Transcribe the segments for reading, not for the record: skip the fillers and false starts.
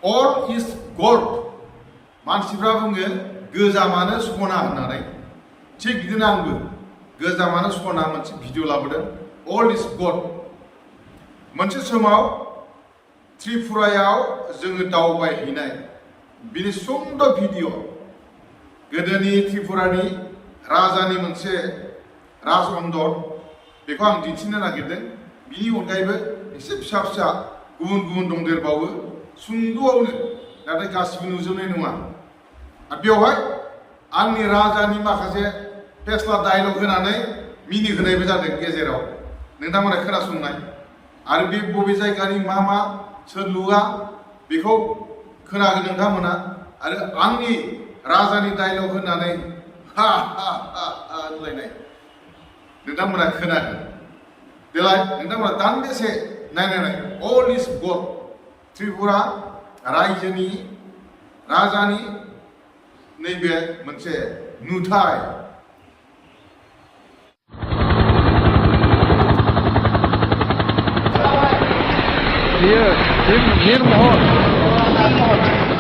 all is gold मानसिफ्रा बुङो गोजामानो सना होननानै थिग बिदिनो आंबो गोजामानो सना मोनसे भिडिअ लाबोदों all is gold मोनसे समाव त्रिपुरायाव जोङो दावबायहैनाय बिनि सुंद' भिडिअ गोदोनि त्रिपुरानि राजानि मोनसे राजअन्दर बेखौ आं दिन्थिनो नागिरदों बिनि अनगायैबो एसे फिसा फिसा गुबुन गुबुन दंदेरबावो सुंद'आवनो नाथाय गासिबो नुजोबनाय नङा आरो बेवहाय आंनि राजानि माखासे फेस्ला डायलग होनानै मिनिहोनायबो जादों गेजेराव नोंथांमोना खोनासंनाय आरो बे बबे जायगानि मा सोर लुआ बेखौ खोनागोन नोंथांमोना आरो आंनि राजानि डायलग होनानै हा हा हा हा होनलायनाय नोंथांमोना खोनागोन देलाय नोंथांमोना दान्दिसे नायनाय all is gold त्रिपुरा रायजोनि राजानि नैबे मोनसे नुथाय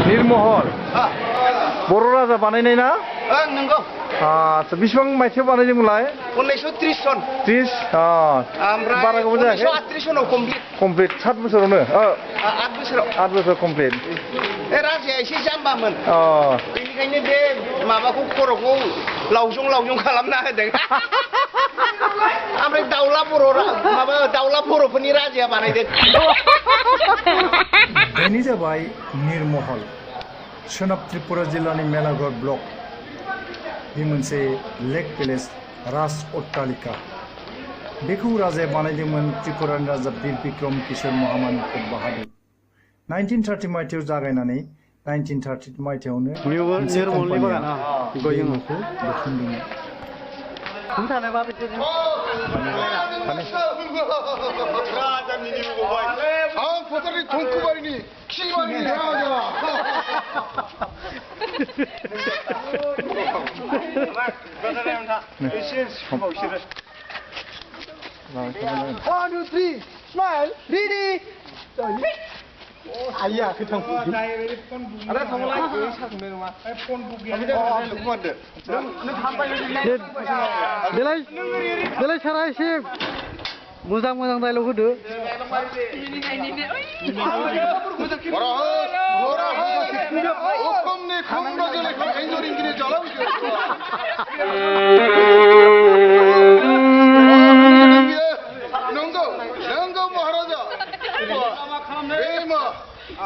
निर्महल बर' राजा बानायनाय ना नंगौ आच्छा बेसेबां मायथाइयाव बानायदोंमोनलाय 1930 सन 30 ओमफ्राय बारा गोबाव जायाखै 1938 सनाव कमप्लिट 7 बोसोरावनो 8 बोसोराव 8 बोसोर कमप्लिट बे राजाया एसे जाम्बामोन बेनिखायनो बे माबाखौ खर'खौ लावजं खालामना होदों ओमफ्राय दाउला बर'फोरनि राजाया बानायदों बेनि जाबाय निर्महल सोनाब त्रिपुरा जिल्लानि मेलाघर ब्लक बे मोनसे लेक पेलेस राज अट्टालिका बेखौ राजाया बानायदोंमोन त्रिपुरानि राजा बीर बिक्रम किशोर महामानिपुर बाहादुर 1930 मायथाइयाव जागायनानै 1930 मायथाइयावनो मोनसे कम्पानिया बे न'खौ लुफुंदोंमोन फोथारनि थंखुबारिनि खिबारिनि राजा One, two, three, smile, ready. आइया गोथां आरो थांलाय साखुंदों नामा फन बुक गैया देलाय सारा एसे मोजां डायलग होदो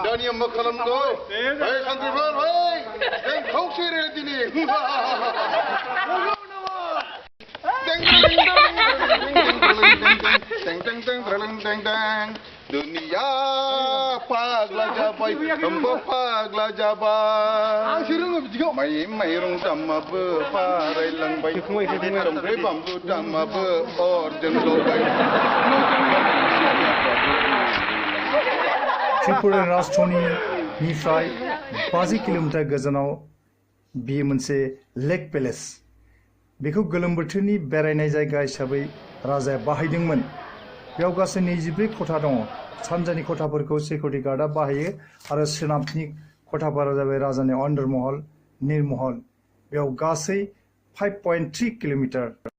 दानिया मा खालामदों ओइ सानथ्रिफोर ओइ जों खौसेयै दिनै दुनिया फाग्ला जाबाय होमबा फाग्ला जाबाय आंसो रोङो बिदिखौ माइरं दामाबो बारायलांबाय संख्रि बानलु दामाबो अरजों लगाय त्रिपुरा राजथावनिनिफ्राय 50 किल'मिटार गोजानाव बेयो मोनसे लेक पेलेस बेखौ गोलोम बोथोरनि बेरायनाय जायगा हिसाबै राजाया बाहायदोंमोन बेयाव गासै 24 खथा दङ सानजानि खथाफोरखौ सिकिउरिटि गार्डआ बाहायो आरो सोनाबनि खथाफोरा जाबाय राजानि अन्दरमहल निर्महल बेयाव गासै 5.3 किल'मिटार